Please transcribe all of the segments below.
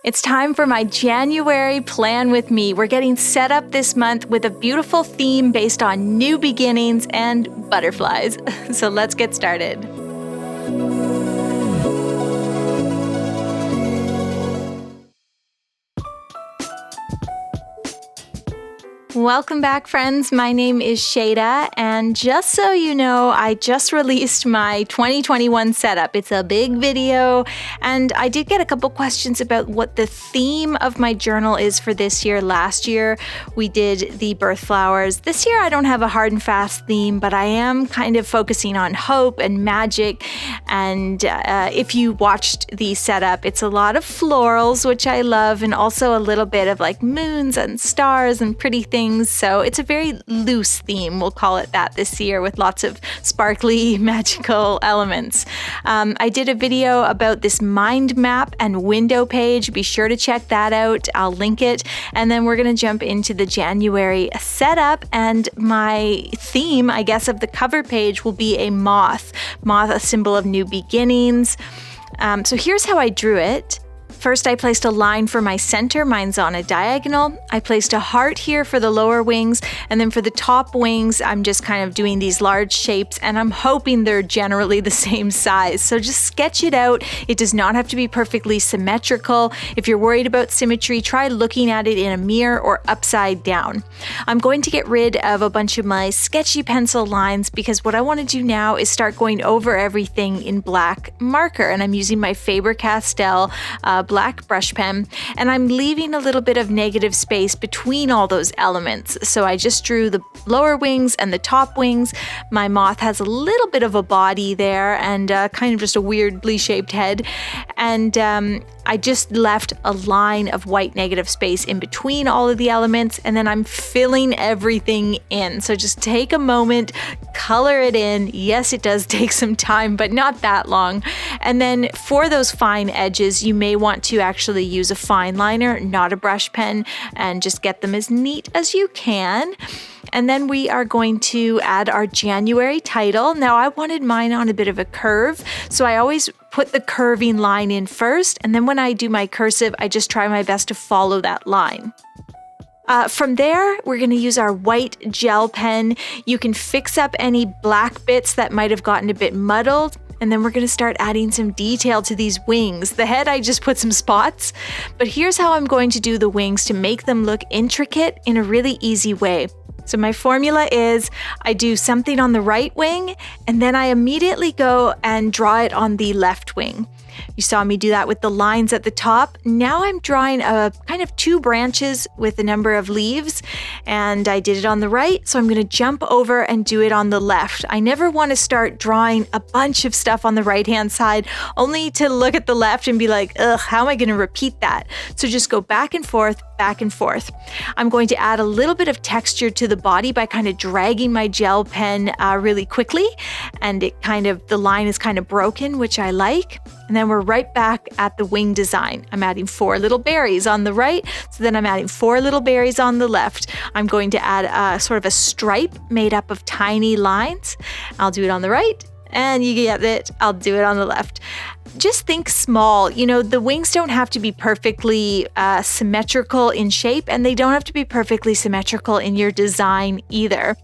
It's time for my January plan with me. We're getting set up this month with a beautiful theme based on new beginnings and butterflies. So let's get started. Welcome back, friends. My name is Shayda, and just so you know, I just released my 2021 setup. It's a big video, and I did get a couple questions about what the theme of my journal is for this year. Last year, we did the birth flowers. This year, I don't have a hard and fast theme, but I am kind of focusing on hope and magic, and if you watched the setup, it's a lot of florals, which I love, and also a little bit of like moons and stars and pretty things. So it's a very loose theme, we'll call it that this year, with lots of sparkly, magical elements. I did a video about this mind map and window page. Be sure to check that out. I'll link it. And then we're going to jump into the January setup. And my theme, I guess, of the cover page will be a moth. Moth, a symbol of new beginnings. So here's how I drew it. First, I placed a line for my center. Mine's on a diagonal. I placed a heart here for the lower wings. And then for the top wings, I'm just kind of doing these large shapes, and I'm hoping they're generally the same size. So just sketch it out. It does not have to be perfectly symmetrical. If you're worried about symmetry, try looking at it in a mirror or upside down. I'm going to get rid of a bunch of my sketchy pencil lines because what I want to do now is start going over everything in black marker. And I'm using my Faber-Castell black brush pen, and I'm leaving a little bit of negative space between all those elements. So I just drew the lower wings and the top wings. My moth has a little bit of a body there and kind of just a weirdly shaped head. And I just left a line of white negative space in between all of the elements, and then I'm filling everything in. So just take a moment, color it in. Yes, it does take some time, but not that long. And then for those fine edges, you may want to actually use a fine liner, not a brush pen, and just get them as neat as you can. And then we are going to add our January title. Now I wanted mine on a bit of a curve, so I always put the curving line in first, and then when I do my cursive, I just try my best to follow that line. From there, we're going to use our white gel pen. You can fix up any black bits that might have gotten a bit muddled. And then we're going to start adding some detail to these wings. The head, I just put some spots, but here's how I'm going to do the wings to make them look intricate in a really easy way. So my formula is I do something on the right wing, and then I immediately go and draw it on the left wing. You saw me do that with the lines at the top. Now I'm drawing a kind of two branches with a number of leaves, and I did it on the right, so I'm going to jump over and do it on the left. I never want to start drawing a bunch of stuff on the right-hand side, only to look at the left and be like, ugh, how am I going to repeat that? So just go back and forth, back and forth. I'm going to add a little bit of texture to the body by kind of dragging my gel pen really quickly, and the line is kind of broken, which I like. And then we're right back at the wing design. I'm adding 4 little berries on the right, so then I'm adding 4 little berries on the left. I'm going to add a sort of a stripe made up of tiny lines. I'll do it on the right, and you get it, I'll do it on the left. Just think small. You know, the wings don't have to be perfectly symmetrical in shape, and they don't have to be perfectly symmetrical in your design either.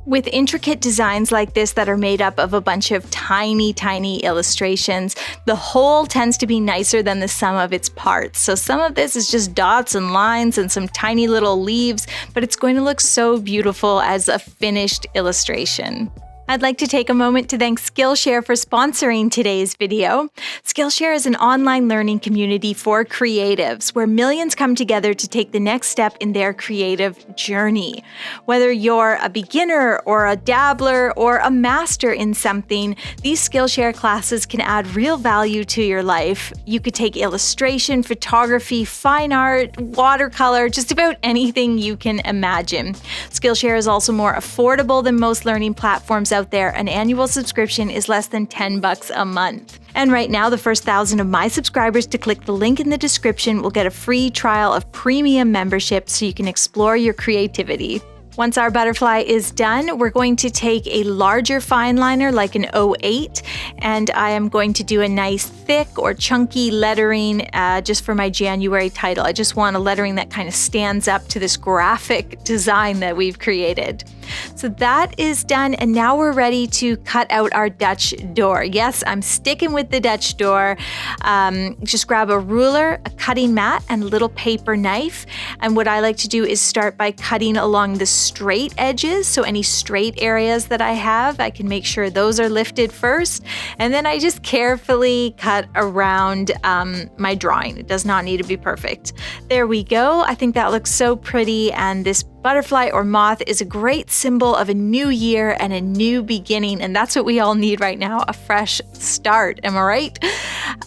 With intricate designs like this that are made up of a bunch of tiny, tiny illustrations, the whole tends to be nicer than the sum of its parts. So some of this is just dots and lines and some tiny little leaves, but it's going to look so beautiful as a finished illustration. I'd like to take a moment to thank Skillshare for sponsoring today's video. Skillshare is an online learning community for creatives where millions come together to take the next step in their creative journey. Whether you're a beginner or a dabbler or a master in something, these Skillshare classes can add real value to your life. You could take illustration, photography, fine art, watercolor, just about anything you can imagine. Skillshare is also more affordable than most learning platforms out there. An annual subscription is less than $10 a month. And right now, the first 1,000 of my subscribers to click the link in the description will get a free trial of premium membership so you can explore your creativity. Once our butterfly is done, we're going to take a larger fine liner like an 08, and I am going to do a nice thick or chunky lettering just for my January title. I just want a lettering that kind of stands up to this graphic design that we've created. So that is done, and now we're ready to cut out our Dutch door. Yes, I'm sticking with the Dutch door. Just grab a ruler, a cutting mat, and a little paper knife. And what I like to do is start by cutting along the straight edges. So any straight areas that I have, I can make sure those are lifted first. And then I just carefully cut around my drawing. It does not need to be perfect. There we go. I think that looks so pretty, and this butterfly or moth is a great symbol of a new year and a new beginning, and that's what we all need right now, a fresh start. Am I right?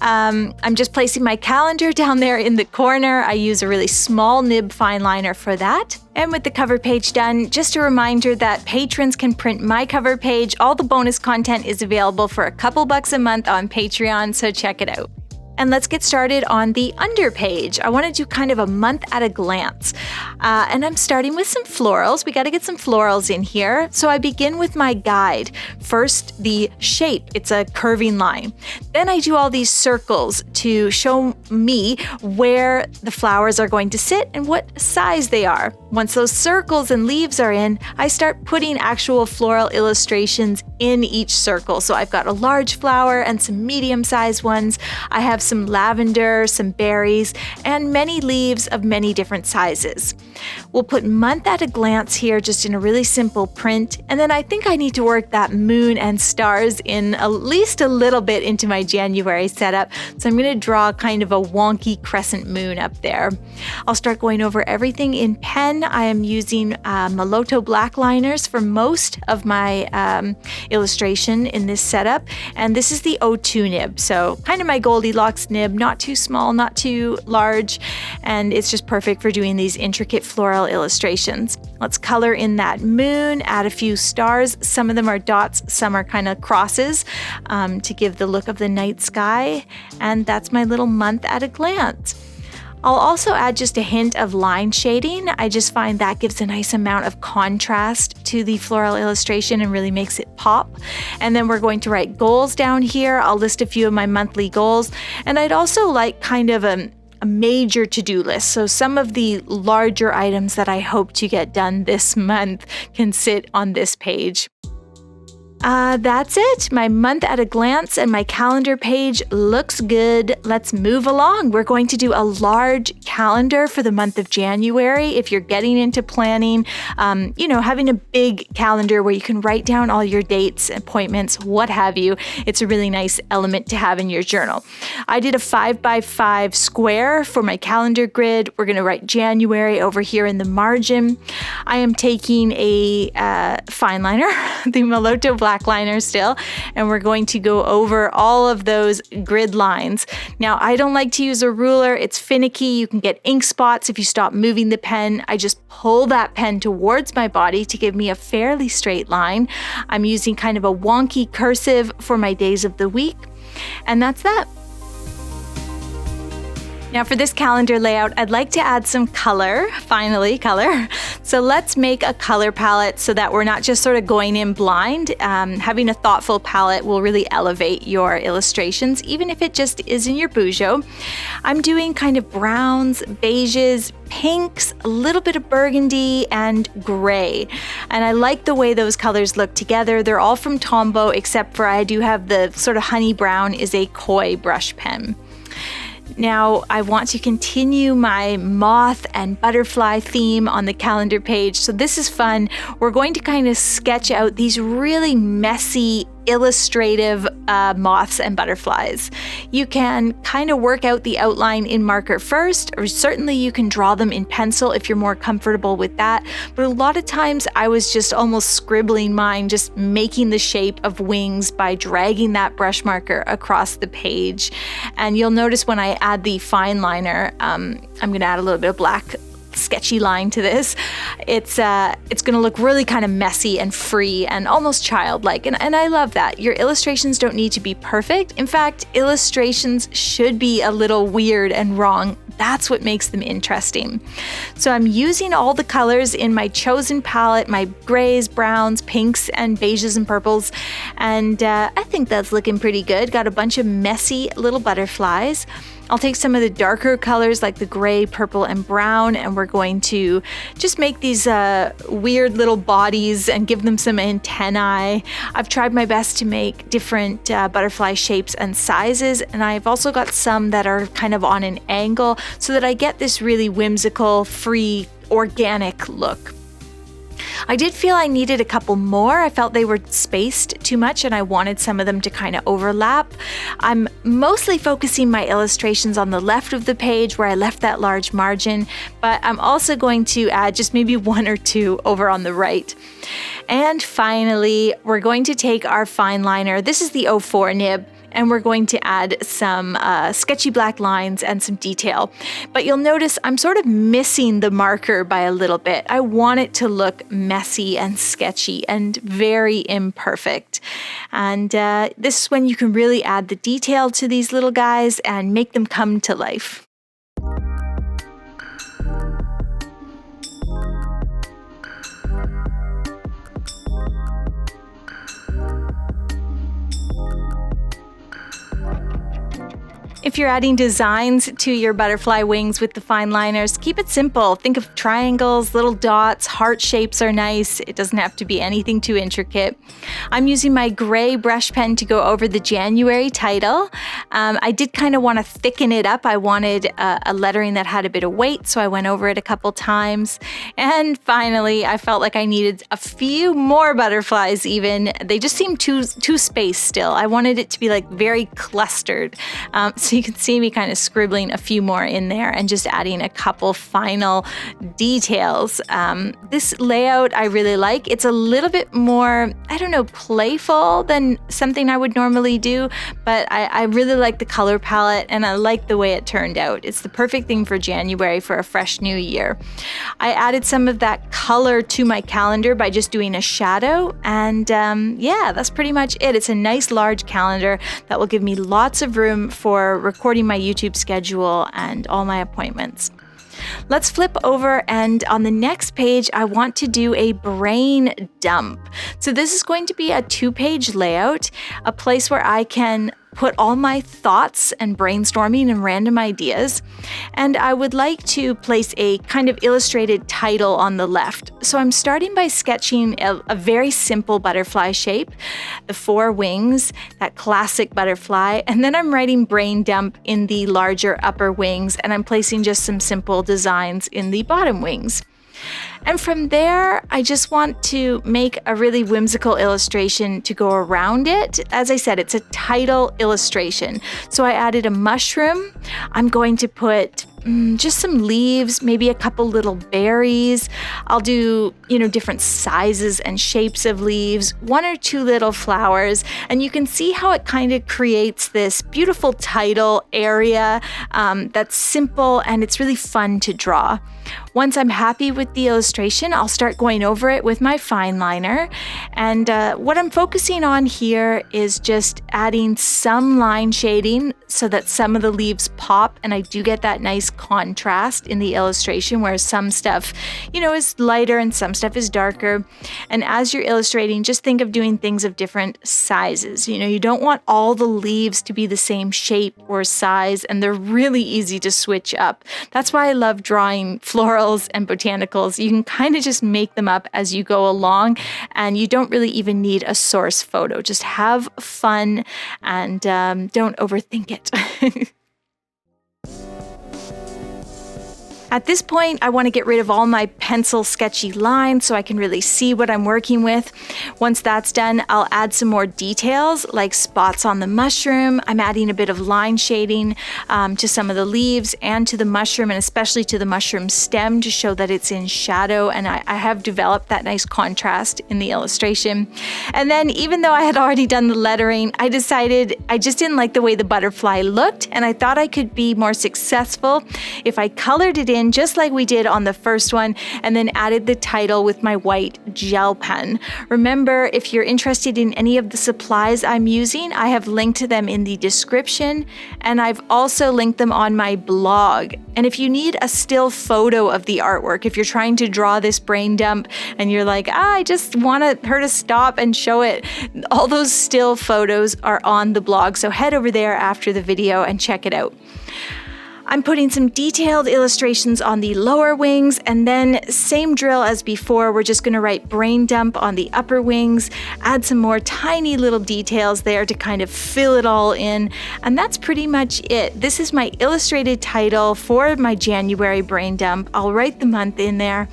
I'm just placing my calendar down there in the corner. I use a really small nib fine liner for that. And with the cover page done, just a reminder that patrons can print my cover page. All the bonus content is available for a couple bucks a month on Patreon, so check it out. And let's get started on the Underpage. I want to do kind of a month at a glance. And I'm starting with some florals. We got to get some florals in here. So I begin with my guide. First, the shape. It's a curving line. Then I do all these circles to show me where the flowers are going to sit and what size they are. Once those circles and leaves are in, I start putting actual floral illustrations in each circle. So I've got a large flower and some medium-sized ones. I have some lavender, some berries, and many leaves of many different sizes. We'll put month at a glance here just in a really simple print, and then I think I need to work that moon and stars in at least a little bit into my January setup, so I'm going to draw kind of a wonky crescent moon up there. I'll start going over everything in pen. I am using Maloto black liners for most of my illustration in this setup, and this is the O2 nib, so kind of my Goldilocks nib, not too small, not too large, and it's just perfect for doing these intricate floral illustrations. Let's color in that moon, add a few stars. Some of them are dots, some are kind of crosses to give the look of the night sky, and that's my little month at a glance. I'll also add just a hint of line shading. I just find that gives a nice amount of contrast to the floral illustration and really makes it pop. And then we're going to write goals down here. I'll list a few of my monthly goals. And I'd also like kind of a major to-do list. So some of the larger items that I hope to get done this month can sit on this page. That's it. My month at a glance and my calendar page looks good. Let's move along. We're going to do a large calendar for the month of January. If you're getting into planning, having a big calendar where you can write down all your dates, appointments, what have you, it's a really nice element to have in your journal. I did a 5x5 square for my calendar grid. We're going to write January over here in the margin. I am taking a fine liner, the Maloto black liner still, and we're going to go over all of those grid lines. Now, I don't like to use a ruler. It's finicky. You can get ink spots if you stop moving the pen. I just pull that pen towards my body to give me a fairly straight line. I'm using kind of a wonky cursive for my days of the week, and that's that. Now for this calendar layout, I'd like to add some color, finally color. So let's make a color palette so that we're not just sort of going in blind. Having a thoughtful palette will really elevate your illustrations, even if it just is in your Bujo. I'm doing kind of browns, beiges, pinks, a little bit of burgundy, and gray. And I like the way those colors look together. They're all from Tombow, except for I do have the sort of honey brown is a koi brush pen. Now, I want to continue my moth and butterfly theme on the calendar page. So this is fun. We're going to kind of sketch out these really messy illustrative moths and butterflies. You can kind of work out the outline in marker first, or certainly you can draw them in pencil if you're more comfortable with that. But a lot of times I was just almost scribbling mine, just making the shape of wings by dragging that brush marker across the page. And you'll notice when I add the fine liner, I'm going to add a little bit of black sketchy line to this. It's gonna look really kind of messy and free and almost childlike, and I love that. Your illustrations don't need to be perfect. In fact, illustrations should be a little weird and wrong. That's what makes them interesting. So I'm using all the colors in my chosen palette, my grays, browns, pinks, and beiges and purples, and I think that's looking pretty good. Got a bunch of messy little butterflies. I'll take some of the darker colors like the gray, purple, and brown, and we're going to just make these weird little bodies and give them some antennae. I've tried my best to make different butterfly shapes and sizes, and I've also got some that are kind of on an angle so that I get this really whimsical, free, organic look. I did feel I needed a couple more. I felt they were spaced too much and I wanted some of them to kind of overlap. I'm mostly focusing my illustrations on the left of the page where I left that large margin, but I'm also going to add just maybe one or two over on the right. And finally, we're going to take our fine liner. This is the 04 nib. And we're going to add some sketchy black lines and some detail. But you'll notice I'm sort of missing the marker by a little bit. I want it to look messy and sketchy and very imperfect. And this is when you can really add the detail to these little guys and make them come to life. If you're adding designs to your butterfly wings with the fine liners, keep it simple. Think of triangles, little dots, heart shapes are nice. It doesn't have to be anything too intricate. I'm using my gray brush pen to go over the January title. I did kind of want to thicken it up. I wanted a lettering that had a bit of weight, so I went over it a couple times. And finally, I felt like I needed a few more butterflies even. They just seemed too spaced still. I wanted it to be like very clustered. So you can see me kind of scribbling a few more in there and just adding a couple final details. This layout I really like. It's a little bit more, I don't know, playful than something I would normally do, but I really like the color palette and I like the way it turned out. It's the perfect thing for January for a fresh new year. I added some of that color to my calendar by just doing a shadow, and yeah, that's pretty much it. It's a nice large calendar that will give me lots of room for recording my YouTube schedule and all my appointments. Let's flip over, and on the next page, I want to do a brain dump. So this is going to be a 2-page layout, a place where I can put all my thoughts and brainstorming and random ideas. And I would like to place a kind of illustrated title on the left. So I'm starting by sketching a very simple butterfly shape, the 4 wings, that classic butterfly, and then I'm writing brain dump in the larger upper wings, and I'm placing just some simple designs in the bottom wings. And from there, I just want to make a really whimsical illustration to go around it. As I said, it's a title illustration. So I added a mushroom. I'm going to put just some leaves, maybe a couple little berries. I'll do, different sizes and shapes of leaves, 1 or 2 little flowers, and you can see how it kind of creates this beautiful title area that's simple and it's really fun to draw. Once I'm happy with the illustration, I'll start going over it with my fine liner. And what I'm focusing on here is just adding some line shading so that some of the leaves pop, and I do get that nice contrast in the illustration where some stuff, is lighter and some stuff is darker. And as you're illustrating, just think of doing things of different sizes. You don't want all the leaves to be the same shape or size, and they're really easy to switch up. That's why I love drawing florals and botanicals. You can kind of just make them up as you go along, and you don't really even need a source photo. Just have fun and don't overthink it. At this point, I want to get rid of all my pencil sketchy lines so I can really see what I'm working with. Once that's done, I'll add some more details like spots on the mushroom. I'm adding a bit of line shading to some of the leaves and to the mushroom, and especially to the mushroom stem to show that it's in shadow, and I have developed that nice contrast in the illustration. And then, even though I had already done the lettering, I decided I just didn't like the way the butterfly looked, and I thought I could be more successful if I colored it in in just like we did on the first one, and then added the title with my white gel pen. Remember, if you're interested in any of the supplies I'm using, I have linked them in the description, and I've also linked them on my blog. And if you need a still photo of the artwork, if you're trying to draw this brain dump and you're like, I just want her to stop and show it, all those still photos are on the blog. So head over there after the video and check it out. I'm putting some detailed illustrations on the lower wings, and then same drill as before, we're just gonna write brain dump on the upper wings, add some more tiny little details there to kind of fill it all in, and that's pretty much it. This is my illustrated title for my January brain dump. I'll write the month in there,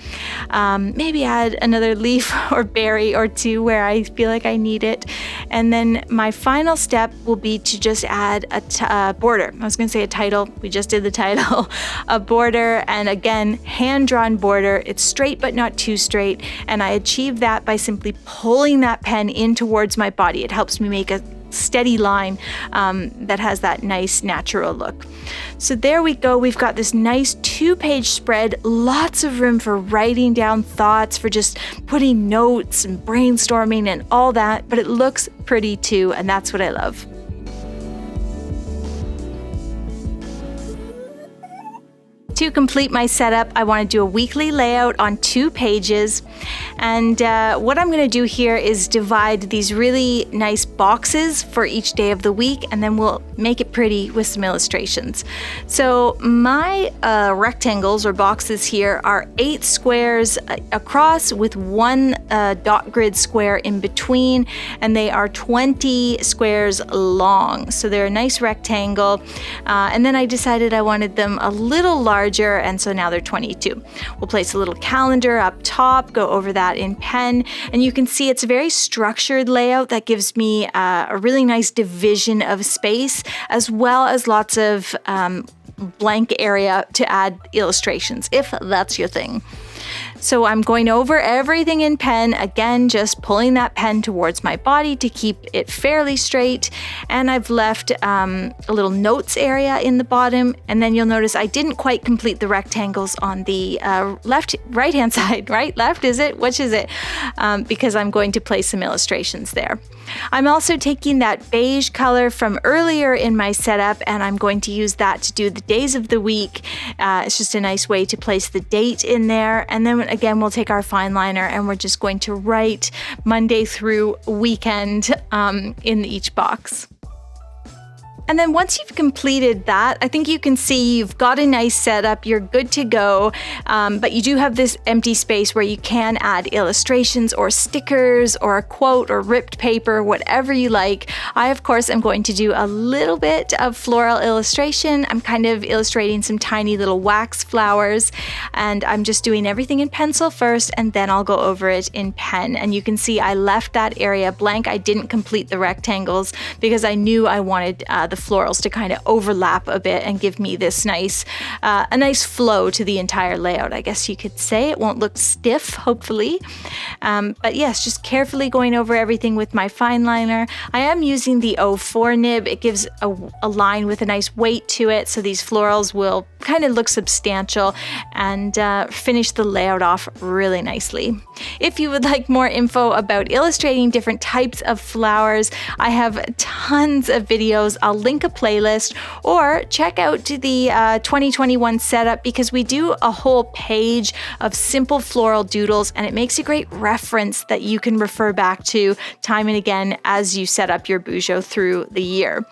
maybe add another leaf or berry or two where I feel like I need it, and then my final step will be to just add a border. I was gonna say a title, we just did the title, a border, and again, hand-drawn border. It's straight but not too straight, and I achieve that by simply pulling that pen in towards my body. It helps me make a steady line that has that nice natural look. So there we go. We've got this nice 2-page spread, lots of room for writing down thoughts, for just putting notes and brainstorming and all that, but it looks pretty too, and that's what I love. To complete my setup, I want to do a weekly layout on 2 pages. And what I'm going to do here is divide these really nice boxes for each day of the week, and then we'll make it pretty with some illustrations. So my rectangles or boxes here are 8 squares across with 1 dot grid square in between, and they are 20 squares long. So they're a nice rectangle. And then I decided I wanted them a little larger, and so now they're 22. We'll place a little calendar up top, go over that in pen, and you can see it's a very structured layout that gives me a really nice division of space, as well as lots of blank area to add illustrations, if that's your thing. So I'm going over everything in pen, again, just pulling that pen towards my body to keep it fairly straight. And I've left a little notes area in the bottom. And then you'll notice I didn't quite complete the rectangles on the right-hand side, right? Left, is it? Which is it? Because I'm going to place some illustrations there. I'm also taking that beige color from earlier in my setup, and I'm going to use that to do the days of the week. It's just a nice way to place the date in there. And then again, we'll take our fine liner and we're just going to write Monday through weekend in each box. And then once you've completed that, I think you can see you've got a nice setup, you're good to go, but you do have this empty space where you can add illustrations or stickers or a quote or ripped paper, whatever you like. I, of course, am going to do a little bit of floral illustration. I'm kind of illustrating some tiny little wax flowers, and I'm just doing everything in pencil first, and then I'll go over it in pen. And you can see I left that area blank. I didn't complete the rectangles because I knew I wanted the florals to kind of overlap a bit and give me this nice, a nice flow to the entire layout, I guess you could say. It won't look stiff, hopefully. But yes, just carefully going over everything with my fine liner. I am using the 04 nib. It gives a line with a nice weight to it, so these florals will kind of look substantial and finish the layout off really nicely. If you would like more info about illustrating different types of flowers, I have tons of videos. I'll link a playlist, or check out the 2021 setup, because we do a whole page of simple floral doodles, and it makes a great reference that you can refer back to time and again as you set up your bougeot through the year.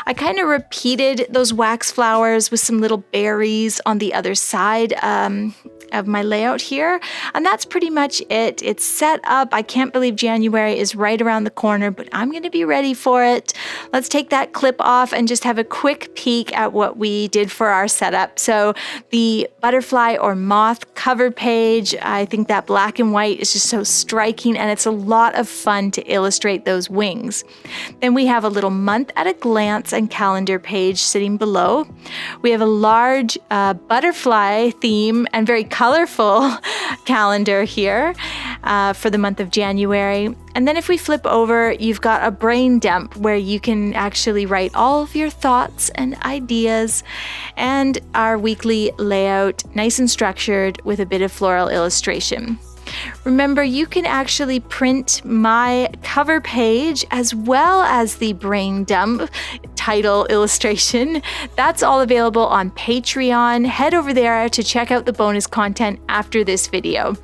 I kind of repeated those wax flowers with some little berries on the other side of my layout here, and that's pretty much it. It's set up. I can't believe January is right around the corner, but I'm going to be ready for it. Let's take that clip off and just have a quick peek at what we did for our setup. So the butterfly or moth cover page, I think that black and white is just so striking, and it's a lot of fun to illustrate those wings. Then we have a little month at a glance and calendar page sitting below. We have a large butterfly theme and very colorful calendar here for the month of January. And then if we flip over, you've got a brain dump where you can actually write all of your thoughts and ideas, and our weekly layout, nice and structured with a bit of floral illustration. Remember, you can actually print my cover page as well as the brain dump title illustration. That's all available on Patreon. Head over there to check out the bonus content after this video.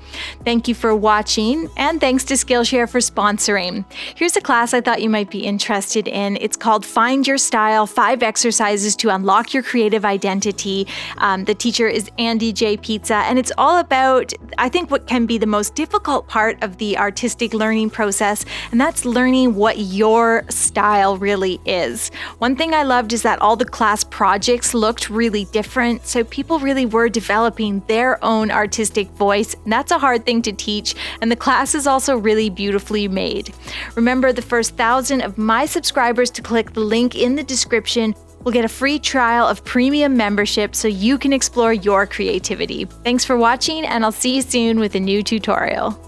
Thank you for watching, and thanks to Skillshare for sponsoring. Here's a class I thought you might be interested in. It's called Find Your Style, 5 Exercises to Unlock Your Creative Identity. The teacher is Andy J. Pizza, and it's all about, I think, what can be the most difficult part of the artistic learning process, and that's learning what your style really is. One thing I loved is that all the class projects looked really different, so people really were developing their own artistic voice, and that's a hard thing to teach, and the class is also really beautifully made. Remember, the first 1,000 of my subscribers to click the link in the description will get a free trial of premium membership so you can explore your creativity. Thanks for watching, and I'll see you soon with a new tutorial.